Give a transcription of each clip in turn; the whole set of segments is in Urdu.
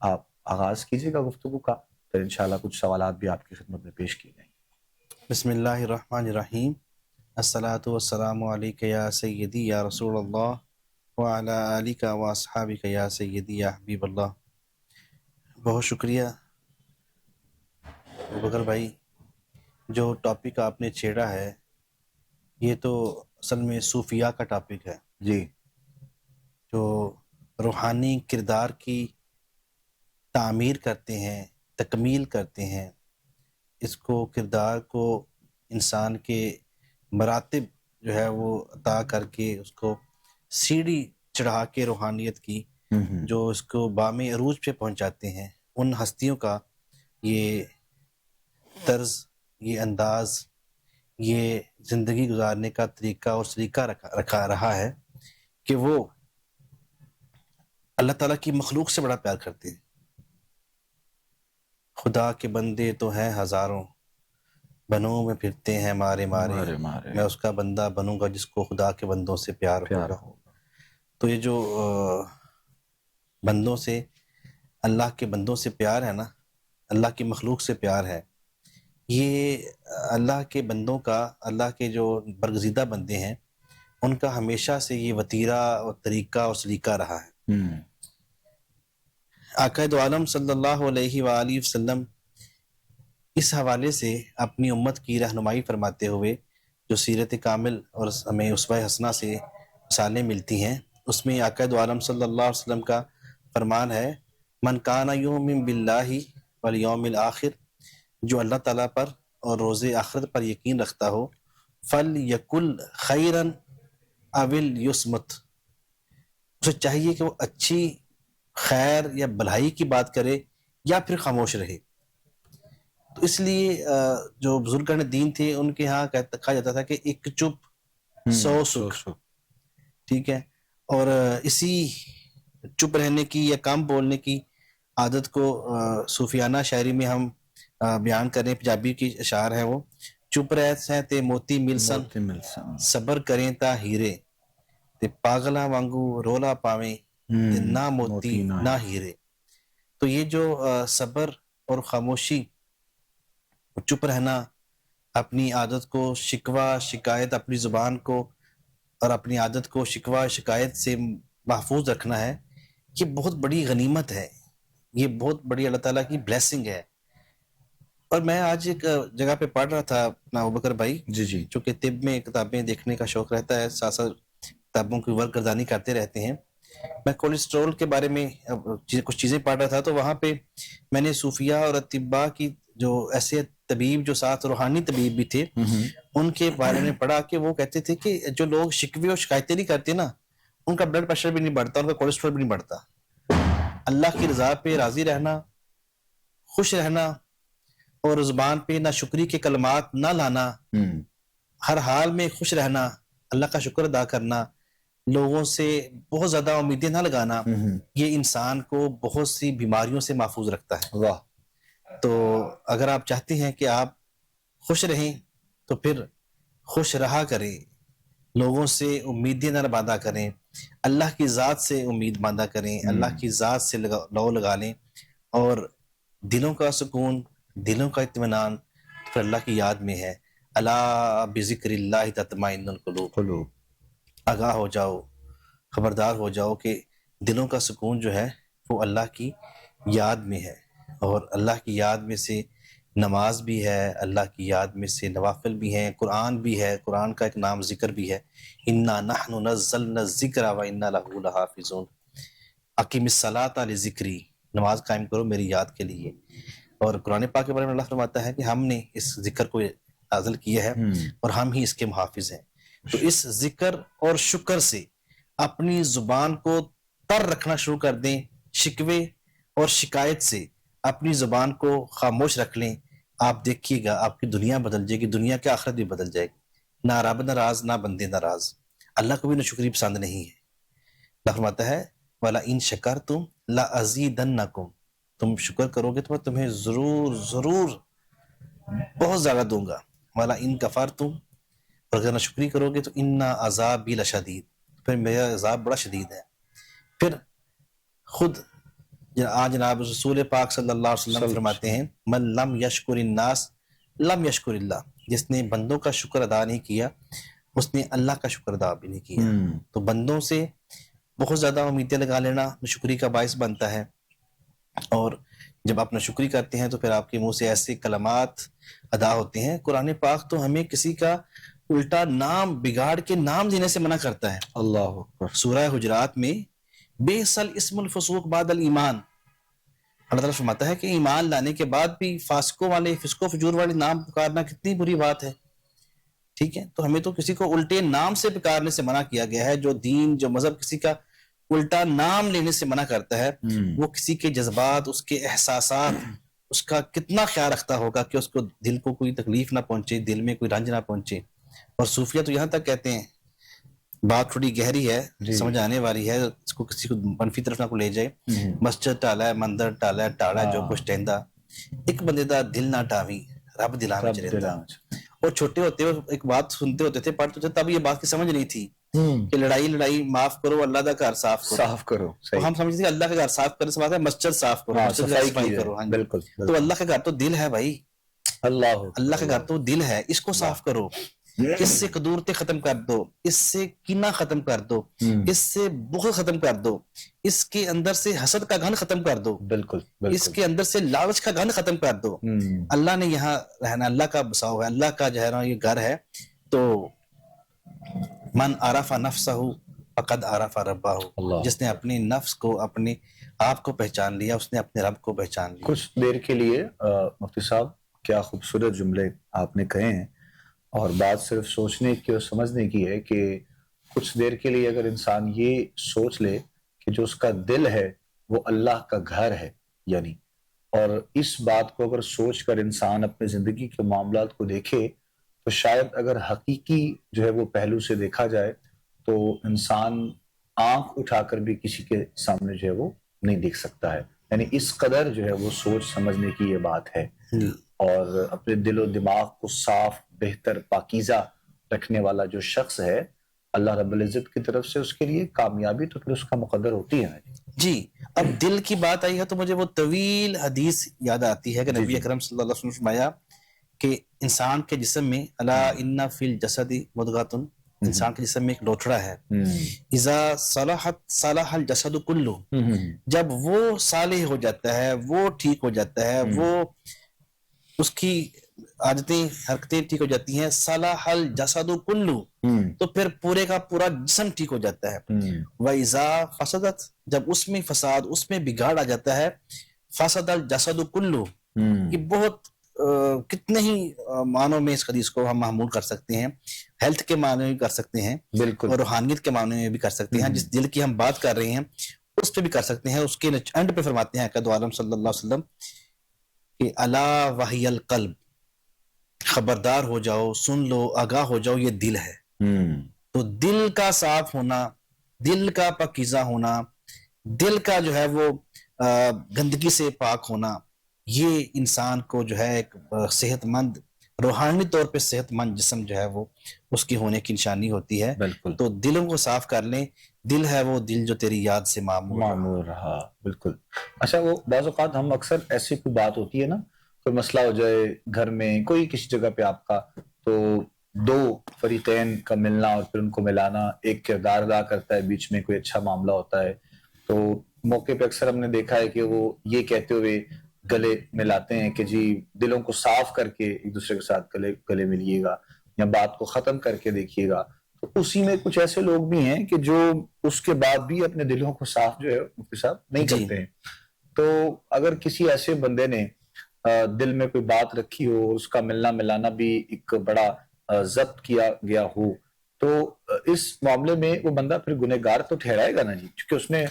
آپ آغاز کیجیے گا گفتگو کا، پھر انشاءاللہ کچھ سوالات بھی آپ کی خدمت میں پیش کیے جائیں گے۔ بسم اللہ الرحمن الرحیم۔ الصلاۃ والسلام علیک یا سیدی یا رسول اللہ وعلی آلک و اصحابک یا سیدی یا حبیب اللہ۔ بہت شکریہ ابوبکر بھائی، جو ٹاپک آپ نے چھیڑا ہے یہ تو اصل میں صوفیاء کا ٹاپک ہے، جی جو روحانی کردار کی تعمیر کرتے ہیں، تکمیل کرتے ہیں، اس کو کردار کو انسان کے مراتب جو ہے وہ عطا کر کے اس کو سیڑھی چڑھا کے روحانیت کی جو اس کو بام عروج پہ پہنچاتے ہیں، ان ہستیوں کا یہ طرز، یہ انداز، یہ زندگی گزارنے کا طریقہ اور سلیقہ رکھا رہا ہے کہ وہ اللہ تعالیٰ کی مخلوق سے بڑا پیار کرتے ہیں۔ خدا کے بندے تو ہیں ہزاروں، بنوں میں پھرتے ہیں مارے مارے، میں اس کا بندہ بنوں گا جس کو خدا کے بندوں سے پیار ہوگا۔ تو یہ جو بندوں سے، اللہ کے بندوں سے پیار ہے نا، اللہ کی مخلوق سے پیار ہے، یہ اللہ کے بندوں کا، اللہ کے جو برگزیدہ بندے ہیں ان کا ہمیشہ سے یہ وتیرہ اور طریقہ اور سلیقہ رہا ہے۔ آقا دو عالم صلی اللہ علیہ وآلہ وسلم اس حوالے سے اپنی امت کی رہنمائی فرماتے ہوئے جو سیرت کامل اور ہمیں اسوہ حسنہ سے مثالیں ملتی ہیں، اس میں آقا دو عالم صلی اللہ علیہ وسلم کا فرمان ہے، من کان یؤمن باللہ والیوم الآخر، جو اللہ تعالیٰ پر اور روز آخرت پر یقین رکھتا ہو، فلیقل خیرا او لیصمت، اسے چاہیے کہ وہ اچھی، خیر یا بھلائی کی بات کرے یا پھر خاموش رہے۔ تو اس لیے جو بزرگان دین تھے ان کے ہاں کہا جاتا تھا کہ ایک چپ 100 سکھ، ٹھیک ہے، اور اسی چپ رہنے کی یا کم بولنے کی عادت کو صوفیانہ شاعری میں ہم بیان کریں، پنجابی کی اشعار ہے وہ، چپ رہ سیں تے موتی ملسن، صبر کریں تا ہیرے، تے پاگلاں وانگو رولا پاویں تے نہ موتی نہ ہیرے۔ تو یہ جو صبر اور خاموشی، چپ رہنا، اپنی عادت کو شکوہ شکایت، اپنی زبان کو اور اپنی عادت کو شکوہ شکایت سے محفوظ رکھنا ہے، یہ بہت بڑی غنیمت ہے، یہ بہت بڑی اللہ تعالیٰ کی بلیسنگ ہے۔ اور میں آج ایک جگہ پہ پڑھ رہا تھا اپنا ابوبکر بھائی، جی چونکہ طب میں کتابیں دیکھنے کا شوق رہتا ہے، ساتھ ساتھ کتابوں کی ورک گردانی کرتے رہتے ہیں، میں کولیسٹرول کے بارے میں کچھ چیزیں پڑھ رہا تھا، تو وہاں پہ میں نے صوفیاء اور اطباء کی جو ایسے طبیب جو ساتھ روحانی طبیب بھی تھے ان کے بارے میں پڑھا کہ وہ کہتے تھے کہ جو لوگ شکوے اور شکایتیں نہیں کرتے نا، ان کا بلڈ پریشر بھی نہیں بڑھتا، ان کا کولیسٹرول بھی نہیں بڑھتا۔ اللہ کی رضا پہ راضی رہنا، خوش رہنا، اور زبان پہ نہ شکری کے کلمات نہ لانا، ہر حال میں خوش رہنا، اللہ کا شکر ادا کرنا، لوگوں سے بہت زیادہ امیدیں نہ لگانا، یہ انسان کو بہت سی بیماریوں سے محفوظ رکھتا ہے۔ واہ۔ تو اگر آپ چاہتے ہیں کہ آپ خوش رہیں تو پھر خوش رہا کریں، لوگوں سے امیدیں نہ باندھا کریں، اللہ کی ذات سے امید باندھا کریں، اللہ کی ذات سے لو لگا لیں، اور دلوں کا سکون، دلوں کا اطمینان پھر اللہ کی یاد میں ہے۔ الا بذکر اللہ تطمئن القلوب، آگاہ ہو جاؤ، خبردار ہو جاؤ کہ دلوں کا سکون جو ہے وہ اللہ کی یاد میں ہے، اور اللہ کی یاد میں سے نماز بھی ہے، اللہ کی یاد میں سے نوافل بھی ہیں، قرآن بھی ہے، قرآن کا ایک نام ذکر بھی ہے، انا نحن نزلنا الذکر وانا لہ لحافظون، اقیم الصلاۃ لذکری، نماز قائم کرو میری یاد کے لیے۔ اور قرآن پاک کے بارے میں اللہ فرماتا ہے کہ ہم نے اس ذکر کو نازل کیا ہے اور ہم ہی اس کے محافظ ہیں۔ تو اس ذکر اور شکر سے اپنی زبان کو تر رکھنا شروع کر دیں، شکوے اور شکایت سے اپنی زبان کو خاموش رکھ لیں، آپ دیکھیے گا آپ کی دنیا بدل جائے گی، دنیا کی آخرت بھی بدل جائے گی۔ نہ رب ناراض، نہ بندے ناراض، اللہ کو بھی ناشکری پسند نہیں ہے۔ اللہ فرماتا ہے وَلَئِن شَكَرْتُمْ لَأَزِيدَنَّكُمْ، تم شکر کرو گے تو میں تمہیں ضرور ضرور بہت زیادہ دوں گا۔ وَلَئِن كَفَرْتُمْ، اور اگر ناشکری کرو گے تو اِنَّ عَذَابِي لَشَدِيدٌ، پھر میرا عذاب بڑا شدید ہے۔ پھر خود جناب رسول پاک صلی اللہ علیہ وسلم فرماتے ہیں من لم یشکر الناس لم یشکر اللہ، جس نے بندوں کا شکر ادا نہیں کیا اس نے اللہ کا شکر ادا بھی نہیں کیا۔ تو بندوں سے بہت زیادہ امیدیں لگا لینا شکری کا باعث بنتا ہے، اور جب آپ ناشکری کرتے ہیں تو پھر آپ کے منہ سے ایسے کلمات ادا ہوتے ہیں۔ قرآن پاک تو ہمیں کسی کا الٹا نام بگاڑ کے نام دینے سے منع کرتا ہے۔ اللہ اکبر۔ سورہ حجرات میں بئس الاسم الفسوق بعد الایمان، اللہ تعالیٰ فرماتا ہے کہ ایمان لانے کے بعد بھی فاسقوں والے، فسق و فجور والے نام پکارنا کتنی بری بات ہے۔ ٹھیک ہے، تو ہمیں تو کسی کو الٹے نام سے پکارنے سے منع کیا گیا ہے۔ جو دین، جو مذہب کسی کا الٹا نام لینے سے منع کرتا ہے، وہ کسی کے جذبات، اس کے احساسات، اس کا کتنا خیال رکھتا ہوگا کہ اس کو دل کو کوئی تکلیف نہ پہنچے، دل میں کوئی رنج نہ پہنچے۔ اور صوفیہ تو یہاں تک کہتے ہیں، بات تھوڑی گہری ہے، سمجھ آنے والی ہے، اس کو کسی کو منفی طرف نہ کو لے جائے۔ مسجد ٹالا ہے، مندر ٹالا ہے، ٹاڑا جو کچھ ٹہندا، ایک بندے دا دل نہ ٹاوی رب دلاں وچ رہندا۔ اور چھوٹے ہوتے ہوئے ایک بات سنتے ہوتے تھے، پڑھتے ہوتے، تب یہ بات کی سمجھ نہیں تھی کہ لڑائی معاف کرو، اللہ دا گھر صاف کرو۔ ہم سمجھتے ہیں اللہ کا گھر صاف کرنے سے بات ہے مسجد صاف کرو، مسجد صفائی کرو۔ بالکل۔ تو اللہ کا گھر تو دل ہے بھائی، اللہ کا گھر تو دل ہے، اس کو صاف کرو، اس سے قدورتیں ختم کر دو، اس سے کینہ ختم کر دو، اس سے بغض ختم کر دو، اس کے اندر سے حسد کا گھن ختم کر دو، بالکل، اس کے اندر سے لالچ کا گھن ختم کر دو۔ اللہ نے یہاں رہنا، اللہ کا بساؤ ہے، اللہ کا جو ہے نا یہ گھر ہے۔ تو من عرف نفسہ فقد عرف ربہ، جس نے اپنے نفس کو، اپنے آپ کو پہچان لیا، اس نے اپنے رب کو پہچان لیا۔ کچھ دیر کے لیے مفتی صاحب، کیا خوبصورت جملے آپ نے کہے ہیں، اور بات صرف سوچنے کی اور سمجھنے کی ہے کہ کچھ دیر کے لیے اگر انسان یہ سوچ لے کہ جو اس کا دل ہے وہ اللہ کا گھر ہے، یعنی، اور اس بات کو اگر سوچ کر انسان اپنے زندگی کے معاملات کو دیکھے تو شاید اگر حقیقی جو ہے وہ پہلو سے دیکھا جائے تو انسان آنکھ اٹھا کر بھی کسی کے سامنے جو ہے وہ نہیں دیکھ سکتا ہے، یعنی اس قدر جو ہے وہ سوچ سمجھنے کی یہ بات ہے۔ اور اپنے دل و دماغ کو صاف، بہتر، پاکیزہ رکھنے والا جو شخص ہے، اللہ رب العزت کی طرف سے اس کے لیے کامیابی تو پھر اس کا مقدر ہوتی ہے۔ جی، اب دل کی بات آئی ہے تو مجھے وہ طویل حدیث یاد آتی ہے کہ نبی اکرم صلی اللہ علیہ وسلم نے فرمایا کہ انسان کے جسم میں الا ان فی الجسد مضغۃ، انسان کے جسم میں ایک لوتھڑا ہے، اذا صلحت صلح الجسد کلہ، جب وہ صالح ہو جاتا ہے، وہ ٹھیک ہو جاتا ہے، وہ اس کی عادتیں، حرکتیں ٹھیک ہو جاتی ہیں، صلح الجسد کلہ، تو پھر پورے کا پورا جسم ٹھیک ہو جاتا ہے۔ وَإِذَا فَسَدَتْ، جب اس میں فساد، اس میں بگاڑ آ جاتا ہے، فَسَدَ الْجَسَدُ كُلُّهُ، یہ بہت کتنے ہی معنوں میں اس حدیث کو ہم محمول کر سکتے ہیں، ہیلتھ کے معنی میں بھی کر سکتے ہیں، بالکل، اور روحانیت کے معنی میں بھی کر سکتے ہیں، جس دل کی ہم بات کر رہے ہیں اس پہ بھی کر سکتے ہیں۔ اس کے اینڈ پہ فرماتے ہیں قائد عالم صلی اللہ علیہ وسلم کہ الا وحی القلب، خبردار ہو جاؤ، سن لو، آگاہ ہو جاؤ، یہ دل ہے۔ تو دل کا صاف ہونا، دل کا پاکیزہ ہونا، دل کا جو ہے وہ گندگی سے پاک ہونا، یہ انسان کو جو ہے ایک صحت مند، روحانی طور پہ صحت مند جسم جو ہے وہ اس کی ہونے کی نشانی ہوتی ہے۔ بالکل، تو دلوں کو صاف کر لیں، دل ہے وہ دل جو تیری یاد سے معمور رہا۔ بالکل۔ اچھا، وہ بعض اوقات ہم اکثر ایسی کوئی بات ہوتی ہے نا، کوئی مسئلہ ہو جائے گھر میں، کوئی کسی جگہ پہ آپ کا، تو دو فریقین کا ملنا اور پھر ان کو ملانا ایک کردار ادا کرتا ہے، بیچ میں کوئی اچھا معاملہ ہوتا ہے، تو موقع پہ اکثر ہم نے دیکھا ہے کہ وہ یہ کہتے ہوئے گلے ملاتے ہیں کہ جی دلوں کو صاف کر کے ایک دوسرے کے ساتھ گلے ملیے گا یا بات کو ختم کر کے دیکھیے گا۔ تو اسی میں کچھ ایسے لوگ بھی ہیں کہ جو اس کے بعد بھی اپنے دلوں کو صاف جو ہے مفتی صاحب نہیں کرتے ہیں۔ تو اگر کسی ایسے بندے نے دل میں کوئی بات رکھی ہو، اس کا ملنا ملانا بھی ایک بڑا ضبط کیا گیا ہو، تو اس معاملے میں وہ بندہ پھر گنہگار تو ٹھہرائے گا نا جی، کیونکہ اس نے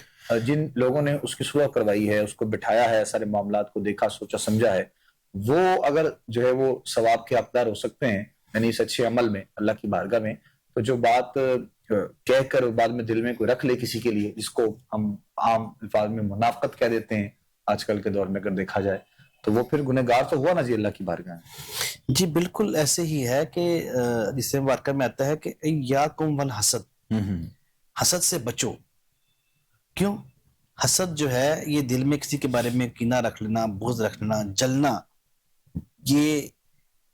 جن لوگوں نے اس کی صلح کروائی ہے، اس کو بٹھایا ہے، سارے معاملات کو دیکھا، سوچا، سمجھا ہے، وہ اگر جو ہے وہ ثواب کے حقدار ہو سکتے ہیں، یعنی اس اچھے عمل میں اللہ کی بارگاہ میں، تو جو بات کہہ کر بعد میں دل میں کوئی رکھ لے کسی کے لیے، جس کو ہم عام الفاظ میں منافقت کہہ دیتے ہیں آج کل کے دور میں اگر دیکھا جائے، تو وہ پھر گنہگار تو ہوا نا جی اللہ کی بارگاہ میں۔ جی بالکل ایسے ہی ہے کہ جس سے مبارکہ میں آتا ہے کہ ایاکم والحسد، حسد سے بچو۔ کیوں؟ حسد جو ہے یہ دل میں کسی کے بارے میں کینہ رکھ لینا، بغض رکھ لینا، جلنا، یہ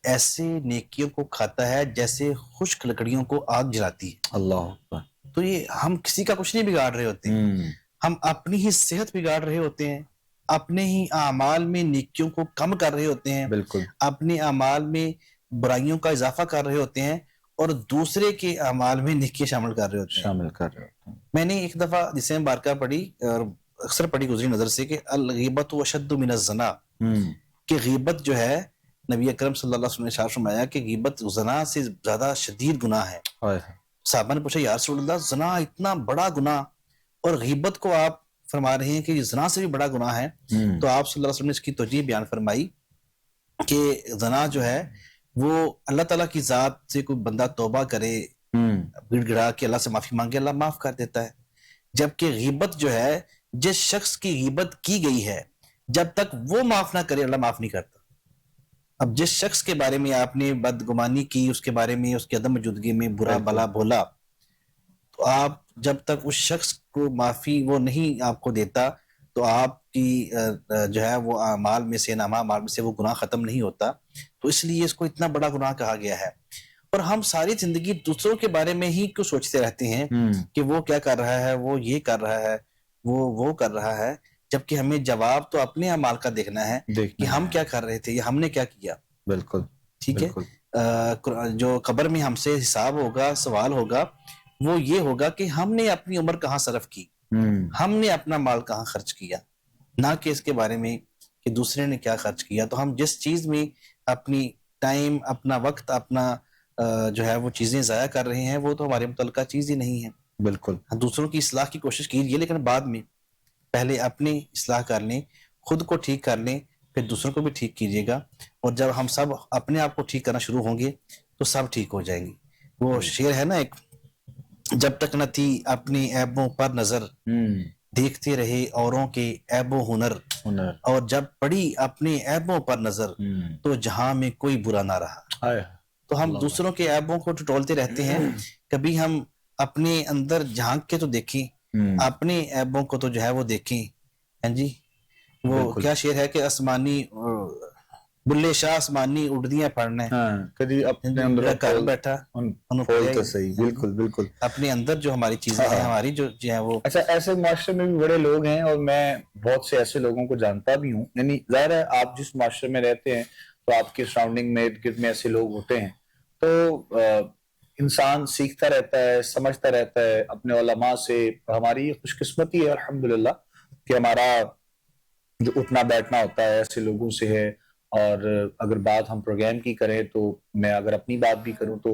ایسے نیکیوں کو کھاتا ہے جیسے خشک لکڑیوں کو آگ جلاتی ہے. اللہ اکبر. تو یہ ہم کسی کا کچھ نہیں بگاڑ رہے ہوتے ہیں، ہم اپنی ہی صحت بگاڑ رہے ہوتے ہیں، اپنے ہی اعمال میں نیکیوں کو کم کر رہے ہوتے ہیں، بالکل اپنے اعمال میں برائیوں کا اضافہ کر رہے ہوتے ہیں اور دوسرے کے اعمال میں نیکیاں شامل کر رہے ہوتے ہیں. شامل کر رہے ہوتے ہیں. میں نے ایک دفعہ جسے مبارکہ پڑھی اور اکثر پڑھی گزری نظر سے کہ الغیبت اشد من الزنا، کہ غیبت جو ہے نبی اکرم صلی اللہ علیہ وسلم نے ارشاد فرمایا کہ غیبت زنا سے زیادہ شدید گناہ ہے. صحابہ نے پوچھا یا رسول اللہ زنا اتنا بڑا گناہ اور غیبت کو آپ فرما رہے ہیں کہ یہ زنا سے بھی بڑا گناہ ہے، تو آپ صلی اللہ علیہ وسلم نے اس کی توجیہ بیان فرمائی کہ زنا جو ہے وہ اللہ تعالیٰ کی ذات سے کوئی بندہ توبہ کرے گڑ گڑا کے اللہ سے معافی مانگے اللہ معاف کر دیتا ہے، جبکہ غیبت جو ہے جس شخص کی غیبت کی گئی ہے جب تک وہ معاف نہ کرے اللہ معاف نہیں کرتا. اب جس شخص کے بارے میں آپ نے بدگمانی کی، اس کے بارے میں اس کی عدم موجودگی میں برا بلا بولا، تو آپ جب تک اس شخص کو معافی وہ نہیں آپ کو دیتا تو آپ کی جو ہے وہ اعمال میں سے نامہ اعمال میں سے وہ گناہ ختم نہیں ہوتا. تو اس لیے اس کو اتنا بڑا گناہ کہا گیا ہے. اور ہم ساری زندگی دوسروں کے بارے میں ہی کیوں سوچتے رہتے ہیں کہ وہ کیا کر رہا ہے، وہ یہ کر رہا ہے، وہ کر رہا ہے، جبکہ ہمیں جواب تو اپنے اعمال کا دیکھنا ہے کہ ہم کیا کر رہے تھے یا ہم نے کیا کیا. بالکل ٹھیک ہے. جو قبر میں ہم سے حساب ہوگا، سوال ہوگا، وہ یہ ہوگا کہ ہم نے اپنی عمر کہاں صرف کی، ہم نے اپنا مال کہاں خرچ کیا، نہ کہ اس کے بارے میں کہ دوسرے نے کیا خرچ کیا. تو ہم جس چیز میں اپنی ٹائم، اپنا وقت، اپنا جو ہے وہ چیزیں ضائع کر رہے ہیں وہ تو ہمارے متعلقہ چیز ہی نہیں ہے. بالکل دوسروں کی اصلاح کی کوشش کیجیے لیکن بعد میں پہلے اپنی اصلاح کر لیں، خود کو ٹھیک کر لیں، پھر دوسروں کو بھی ٹھیک کیجیے گا. اور جب ہم سب اپنے آپ کو ٹھیک کرنا شروع ہوں گے تو سب ٹھیک ہو جائیں گے. وہ شعر ہے نا ایک، جب تک نہ تھی اپنی عیبوں پر نظر دیکھتے رہے اوروں کے عیب و ہنر، اور جب پڑی اپنے عیبوں پر نظر تو جہاں میں کوئی برا نہ رہا. تو ہم دوسروں کے عیبوں کو ٹٹولتے رہتے ہیں، کبھی ہم اپنے اندر جھانک کے تو دیکھیں، اپنے عیبوں کو تو جو ہے وہ دیکھیں. ہاں جی، وہ کیا شعر ہے کہ آسمانی بلے شاہ آسمانی اڑدیاں پڑھنا کبھی اپنے اندر گھر بیٹھا تو صحیح. بالکل بالکل اپنے اندر جو ہماری چیزیں ہیں، ہماری جو ہے وہ. اچھا، ایسے معاشرے میں بھی بڑے لوگ ہیں اور میں بہت سے ایسے لوگوں کو جانتا بھی ہوں. یعنی ظاہر ہے آپ جس معاشرے میں رہتے ہیں تو آپ کے سراؤنڈنگ میں ارد گرد میں ایسے لوگ ہوتے ہیں، تو انسان سیکھتا رہتا ہے، سمجھتا رہتا ہے اپنے علماء سے. ہماری یہ خوش قسمتی ہے الحمدللہ کہ ہمارا جو اٹھنا بیٹھنا ہوتا ہے ایسے لوگوں سے ہے. اور اگر بات ہم پروگرام کی کریں تو میں اگر اپنی بات بھی کروں تو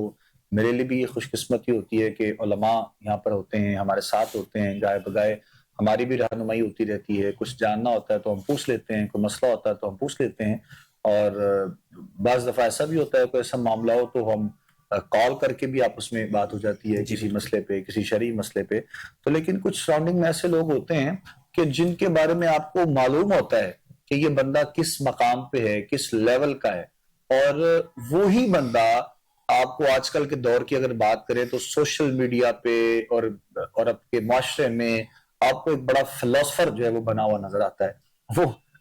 میرے لیے بھی یہ خوش قسمتی ہوتی ہے کہ علماء یہاں پر ہوتے ہیں، ہمارے ساتھ ہوتے ہیں، گائے بگائے ہماری بھی رہنمائی ہوتی رہتی ہے. کچھ جاننا ہوتا ہے تو ہم پوچھ لیتے ہیں، کوئی مسئلہ ہوتا ہے تو ہم پوچھ لیتے ہیں. اور بعض دفعہ ایسا بھی ہوتا ہے کوئی ایسا معاملہ ہو تو ہم کال کر کے بھی آپس میں بات ہو جاتی ہے کسی مسئلے پہ، کسی شرعی مسئلے پہ. تو لیکن کچھ سراؤنڈنگ میں ایسے لوگ ہوتے ہیں کہ جن کے بارے میں آپ کو معلوم ہوتا ہے کہ یہ بندہ کس مقام پہ ہے، کس لیول کا ہے، اور وہی بندہ آپ کو آج کل کے دور کی اگر بات کریں تو سوشل میڈیا پہ اور آپ کے معاشرے میں آپ کو ایک بڑا فلسفر جو ہے وہ بنا ہوا نظر آتا ہے.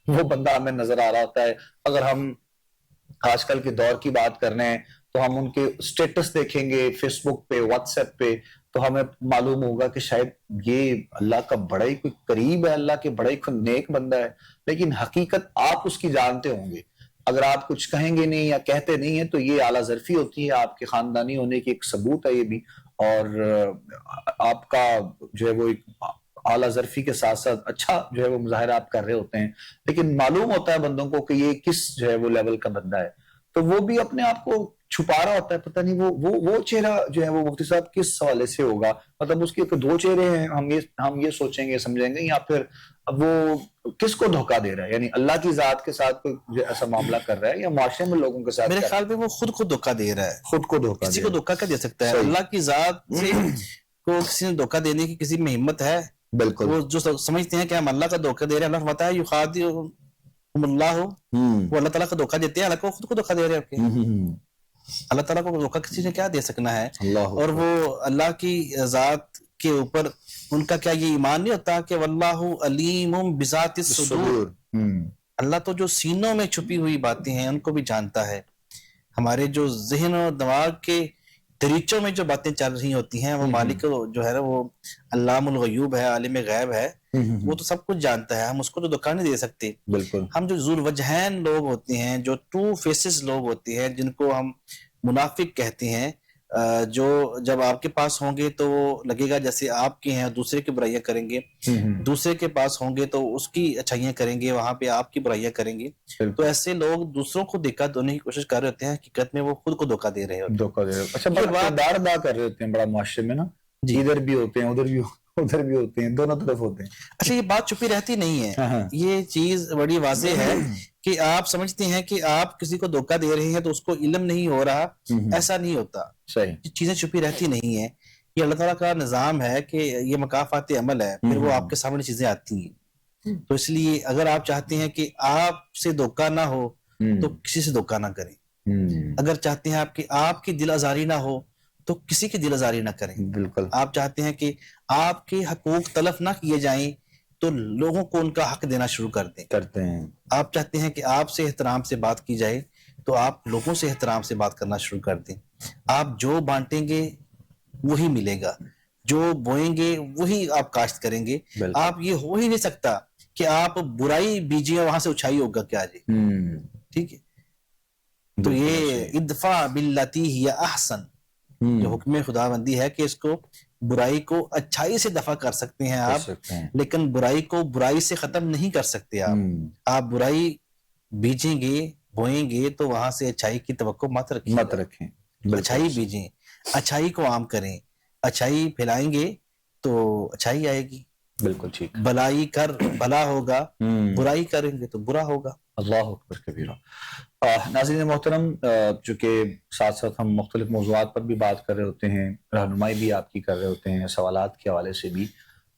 وہ بندہ ہمیں نظر آ رہا ہوتا ہے. اگر ہم آج کل کے دور کی بات کر رہے ہیں تو ہم ان کے سٹیٹس دیکھیں گے فیس بک پہ، واٹس ایپ پہ، تو ہمیں معلوم ہوگا کہ شاید یہ اللہ کا بڑا ہی کوئی قریب ہے، اللہ کے بڑا ہی کوئی نیک بندہ ہے. لیکن حقیقت آپ اس کی جانتے ہوں گے. اگر آپ کچھ کہیں گے نہیں یا کہتے نہیں ہیں تو یہ اعلیٰ ظرفی ہوتی ہے، آپ کے خاندانی ہونے کی ایک ثبوت ہے یہ بھی. اور آپ کا جو ہے وہ ایک اعلیٰ ظرفی کے ساتھ ساتھ اچھا جو ہے وہ مظاہرہ آپ کر رہے ہوتے ہیں. لیکن معلوم ہوتا ہے بندوں کو کہ یہ کس جو ہے وہ لیول کا بندہ ہے، تو وہ بھی اپنے آپ کو چھپا رہا ہوتا ہے. پتہ نہیں وہ چہرہ جو ہے وہ مفتی صاحب کس حوالے سے ہوگا، مطلب اس کے دو چہرے ہیں، ہم یہ سوچیں گے سمجھیں گے، یا پھر وہ کس کو دھوکہ دے رہا ہے؟ یعنی اللہ کی ذات کے ساتھ کوئی ایسا معاملہ کر رہا ہے یا معاشرے میں لوگوں کے ساتھ؟ میرے خیال میں وہ خود کو دھوکہ دے رہا ہے. خود کو دھوکہ کسی کو دھوکہ کیا دے سکتا ہے؟ اللہ کی ذات سے کو کسی نے دھوکہ دینے کی کسی میں ہمت ہے؟ بالکل. وہ جو سمجھتے ہیں کہ ہم اللہ کا دھوکہ دے رہے ہیں، اللہ فرماتا ہے یخادعون اللہ، وہ اللہ تعالیٰ کا دھوکہ دیتے ہیں، حالانکہ وہ خود کو دھوکہ دے رہے ہیں. اللہ تعالیٰ کو دھوکہ کسی نے کیا دے سکنا ہے؟ اور وہ اللہ کی ذات کے اوپر ان کا کیا یہ ایمان نہیں ہوتا کہ واللہ علیم بذات الصدور، اللہ تو جو سینوں میں چھپی ہوئی باتیں ہیں ان کو بھی جانتا ہے. ہمارے جو ذہن اور دماغ کے دریچوں میں جو باتیں چل رہی ہوتی ہیں وہ مالک جو ہے نا وہ علام الغیوب ہے، عالم غیب ہے، وہ تو سب کچھ جانتا ہے. ہم اس کو تو دھوکہ نہیں دے سکتے. بالکل. ہم جو ذو الوجہین لوگ ہوتے ہیں، جو ٹو فیسز لوگ ہوتے ہیں، جن کو ہم منافق کہتے ہیں، جو جب آپ کے پاس ہوں گے تو وہ لگے گا جیسے آپ کے ہیں، دوسرے کی برائیاں کریں گے. دوسرے کے پاس ہوں گے تو اس کی اچھائیاں کریں گے، وہاں پہ آپ کی برائیاں کریں گے. تو ایسے لوگ دوسروں کو دھوکہ دینے کی کوشش کر رہے ہوتے ہیں، حقیقت میں وہ خود کو دھوکہ دے رہے ہوتے ہیں. دھوکہ دے رہے. اچھا، بڑا کردار ادا کر رہے ہوتے ہیں بڑا معاشرے میں نا، ادھر بھی ہوتے ہیں ادھر بھی ہوتے ہیں، دونوں طرف ہوتے ہیں. اچھا، یہ بات چھپی رہتی نہیں ہے، یہ چیز بڑی واضح ہے کہ آپ سمجھتے ہیں کہ آپ کسی کو دھوکہ دے رہے ہیں تو اس کو علم نہیں ہو رہا. ایسا نہیں ہوتا. صحیح. چیزیں چھپی رہتی نہیں ہیں. یہ اللہ تعالیٰ کا نظام ہے کہ یہ مکافات عمل ہے، پھر وہ آپ کے سامنے چیزیں آتی ہیں. تو اس لیے اگر آپ چاہتے ہیں کہ آپ سے دھوکہ نہ ہو تو کسی سے دھوکہ نہ کریں. اگر چاہتے ہیں آپ کی دل آزاری نہ ہو تو کسی کی دل آزاری نہ کریں. بالکل. آپ چاہتے ہیں کہ آپ کے حقوق تلف نہ کیے جائیں تو لوگوں کو ان کا حق دینا شروع کرتے ہیں. آپ چاہتے ہیں کہ آپ سے احترام سے بات کی جائے تو آپ لوگوں سے احترام سے بات کرنا شروع کر دیں. آپ جو بانٹیں گے وہی ملے گا، جو بوئیں گے وہی آپ کاشت کریں گے. آپ یہ ہو ہی نہیں سکتا کہ آپ برائی بیجیں وہاں سے اچھائی ہوگا کیا جی. ٹھیک ہے. تو یہ ادفع باللتی ہی احسن جو حکم خداوندی ہے کہ اس کو برائی کو اچھائی سے دفع کر سکتے ہیں آپ، لیکن برائی کو برائی سے ختم نہیں کر سکتے آپ. آپ برائی بیجیں گے بوئیں گے تو وہاں سے اچھائی کی توقع مت رکھیں. اچھائی بیجیں، اچھائی کو عام کریں. اچھائی پھیلائیں گے تو اچھائی آئے گی. بالکل ٹھیک. بلائی کر بھلا ہوگا، برائی کریں گے تو برا ہوگا. اللہ اکبر کبیرہ. ناظرین محترم، چونکہ ساتھ ساتھ ہم مختلف موضوعات پر بھی بات کر رہے ہوتے ہیں، رہنمائی بھی آپ کی کر رہے ہوتے ہیں سوالات کے حوالے سے بھی.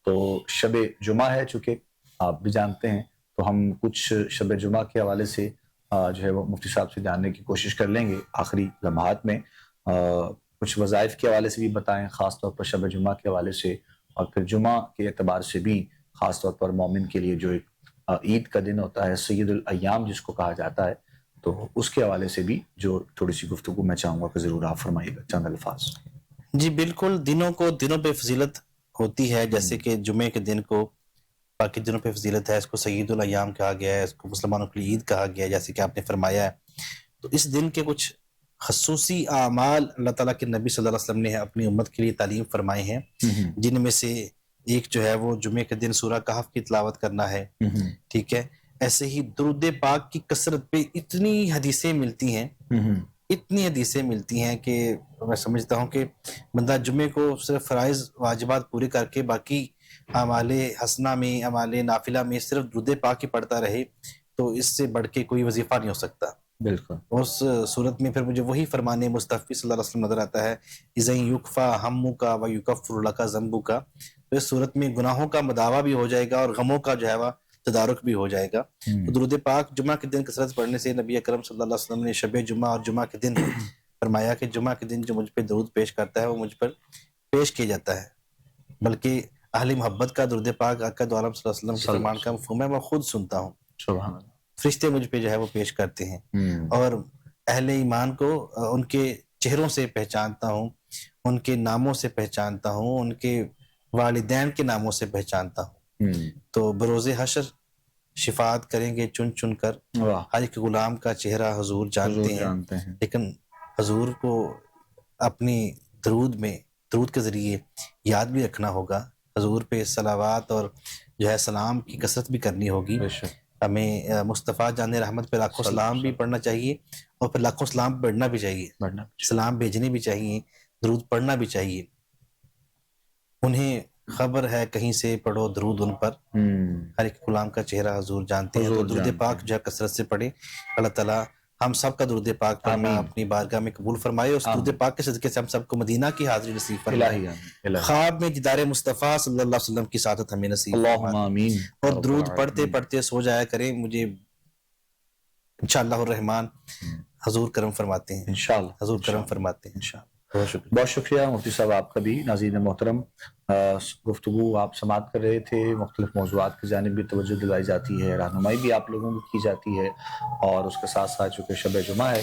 تو شب جمعہ ہے، چونکہ آپ بھی جانتے ہیں، تو ہم کچھ شب جمعہ کے حوالے سے جو ہے وہ مفتی صاحب سے جاننے کی کوشش کر لیں گے آخری لمحات میں. کچھ وظائف کے حوالے سے بھی بتائیں، خاص طور پر شب جمعہ کے حوالے سے، اور پھر جمعہ کے اعتبار سے بھی خاص طور پر مومن کے لیے جو ایک عید کا دن ہوتا ہے، سید الایام جس کو کہا جاتا ہے، تو اس کے حوالے سے بھی جو تھوڑی سی گفتگو میں چاہوں گا کہ ضرور آپ فرمائیے گا چند الفاظ. جی بالکل. دنوں پہ فضیلت ہوتی ہے، جیسے کہ جمعے کے دن کو باقی دنوں پہ فضیلت ہے. اس کو سید الایام کہا گیا ہے، اس کو مسلمانوں کے لیے عید کہا گیا ہے جیسے کہ آپ نے فرمایا ہے. تو اس دن کے کچھ خصوصی اعمال اللہ تعالیٰ کے نبی صلی اللہ علیہ وسلم نے اپنی امت کے لیے تعلیم فرمائے ہیں، جن میں سے ایک جو ہے وہ جمعے کے دن سورہ کہف کی تلاوت کرنا ہے. ٹھیک ہے. ایسے ہی درود پاک کی کثرت پہ اتنی حدیثیں ملتی ہیں کہ میں سمجھتا ہوں کہ بندہ جمعے کو صرف فرائض واجبات پورے کر کے باقی اعمال حسنہ میں، اعمال نافلہ میں صرف درود پاک ہی پڑھتا رہے تو اس سے بڑھ کے کوئی وظیفہ نہیں ہو سکتا. بالکل. اس صورت میں پھر مجھے وہی فرمان مصطفی صلی اللہ علیہ وسلم نظر آتا ہے، اذا یکفی ہمک ویکفر لک ذنبک. تو اس صورت میں گناہوں کا مداوع بھی ہو جائے گا اور غموں کا جو ہے وہ تدارک بھی ہو جائے گا. تو درود پاک جمعہ کے دن کثرت پڑھنے سے نبی اکرم صلی اللہ علیہ وسلم نے شب جمعہ اور جمعہ کے دن فرمایا کہ جمعہ کے دن جو مجھ پہ درود پیش کرتا ہے وہ مجھ پر پیش کیا جاتا ہے. بلکہ اہل محبت کا درود پاک آقا دو عالم صلی اللہ علیہ وسلم کے فرمان کا مفہوم ہے، میں خود سنتا ہوں. سبحان اللہ. فرشتے مجھ پہ جو ہے وہ پیش کرتے ہیں، اور اہل ایمان کو ان کے چہروں سے پہچانتا ہوں، ان کے ناموں سے پہچانتا ہوں، ان کے والدین کے ناموں سے پہچانتا ہوں. تو بروز حشر شفاعت کریں گے چن چن کر. ہر ایک غلام کا چہرہ حضور جانتے ہیں، لیکن حضور کو اپنی درود کے ذریعے یاد بھی رکھنا ہوگا. حضور پہ صلوات اور جو ہے سلام کی کثرت بھی کرنی ہوگی. ہمیں مصطفیٰ جان رحمت پہ لاکھوں سلام بھی پڑھنا چاہیے، اور پھر لاکھوں سلام پڑھنا بھی چاہیے، سلام بھیجنے بھی چاہیے، درود پڑھنا بھی چاہیے. انہیں خبر ہے کہیں سے پڑھو درود ان پر، ہر ایک غلام کا چہرہ حضور جانتے ہیں. تو درود پاک جو ہے کثرت سے پڑھیں. اللہ تعالیٰ ہم سب کا درود پاک پڑھنا اپنی بارگاہ میں قبول فرمائے. اس درود پاک کے صدقے سے ہم سب کو مدینہ کی حاضری نصیب فرمائے. خواب میں دیدار مصطفیٰ صلی اللہ علیہ وسلم کی سعادت ہمیں نصیب فرمائے. اور درود پڑھتے پڑھتے سو جایا کریں. مجھے انشاءاللہ الرحمن حضور کرم فرماتے ہیں، حضور کرم فرماتے ہیں. بہت شکریہ مفتی صاحب آپ کا بھی. ناظرین محترم، گفتگو آپ سماعت کر رہے تھے، مختلف موضوعات کی جانب بھی توجہ دلائی جاتی ہے، رہنمائی بھی آپ لوگوں کو کی جاتی ہے، اور اس کے ساتھ ساتھ چونکہ شب جمعہ ہے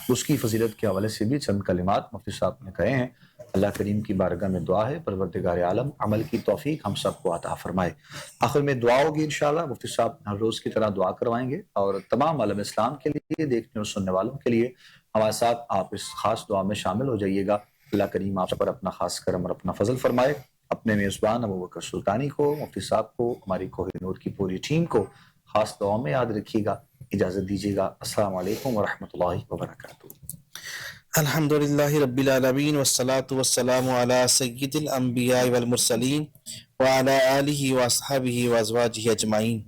اس کی فضیلت کے حوالے سے بھی چند کلمات مفتی صاحب نے کہے ہیں. اللہ کریم کی بارگاہ میں دعا ہے پروردگار عالم عمل کی توفیق ہم سب کو عطا فرمائے. آخر میں دعا ہوگی انشاءاللہ. مفتی صاحب ہر روز کی طرح دعا کروائیں گے، اور تمام عالم اسلام کے لیے، دیکھنے اور سننے والوں کے لیے ہمارے ساتھ آپ اس خاص دعا میں شامل ہو جائیے گا. اللہ کریم آپ پر اپنا خاص کرم اور اپنا فضل فرمائے. اپنے میزبان ابوبکر سلطانی کو، مفتی صاحب کو، ہماری کوہ نور کی پوری ٹیم کو خاص دعا میں یاد رکھیے گا. اجازت دیجیے گا. السلام علیکم ورحمۃ اللہ وبرکاتہ. الحمدللہ رب العالمین والصلاة والسلام علی سید الانبیاء والمرسلین وعلی آلہ واصحابہ وازواجہ اجمعین.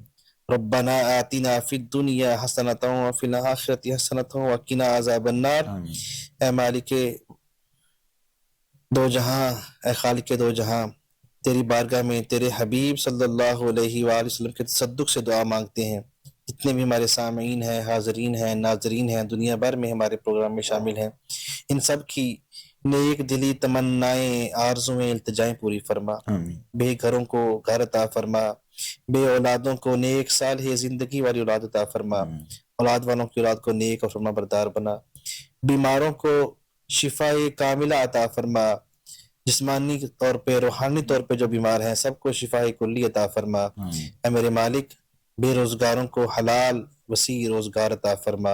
ربنا آتنا فی الدنیا حسنۃ وفی الآخرۃ حسنۃ وقنا عذاب النار. اے مالک دو جہاں، اے خالق دو جہاں، تیری بارگاہ میں تیرے حبیب صلی اللہ علیہ وآلہ وسلم کے تصدق سے دعا مانگتے ہیں. جتنے بھی ہمارے سامعین ہیں، حاضرین ہیں، ناظرین ہیں، دنیا بھر میں ہمارے پروگرام میں شامل ہیں، ان سب کی نیک دلی تمنائیں، آرزویں، التجائیں پوری فرما. بے گھروں کو گھر عطا فرما، بے اولادوں کو نیک صالح زندگی والی اولاد عطا فرما، اولاد والوں کی اولاد کو نیک اور فرما بردار بنا. بیماروں کو شفاء کاملہ عطا فرما. جسمانی طور پہ، روحانی طور پہ جو بیمار ہیں سب کو شفاء کلی عطا فرما. اے میرے مالک بے روزگاروں کو حلال وسیع روزگار عطا فرما.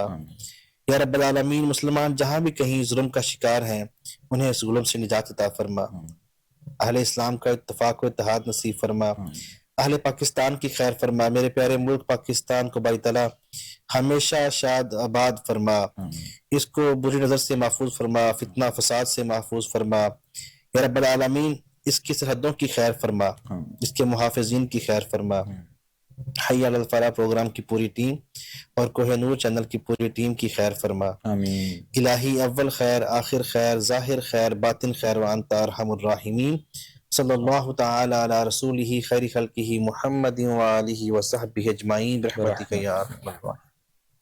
یا رب العالمین مسلمان جہاں بھی کہیں ظلم کا شکار ہیں انہیں اس ظلم سے نجات عطا فرما. اہل اسلام کا اتفاق و اتحاد نصیب فرما. اہل پاکستان کی خیر فرما. میرے پیارے ملک پاکستان کو باری تعالیٰ ہمیشہ شاد آباد فرما. اس کو بری نظر سے محفوظ فرما، فتنہ فساد سے محفوظ فرما. یا رب العالمین اس کی سرحدوں کی خیر فرما، اس کے محافظین کی خیر فرما. حی علی الفلاح پروگرام کی پوری ٹیم اور کوہ نور چینل کی پوری ٹیم کی خیر فرما. آمین. الہی اول خیر، آخر خیر، ظاہر خیر، باطن خیر، وانت ارحم الراحمین. صلی اللہ تعالی علی رسولہ خیر خلقہ محمد وآلہ وصحبہ اجمعین برحمتک یا ارحم الراحمین.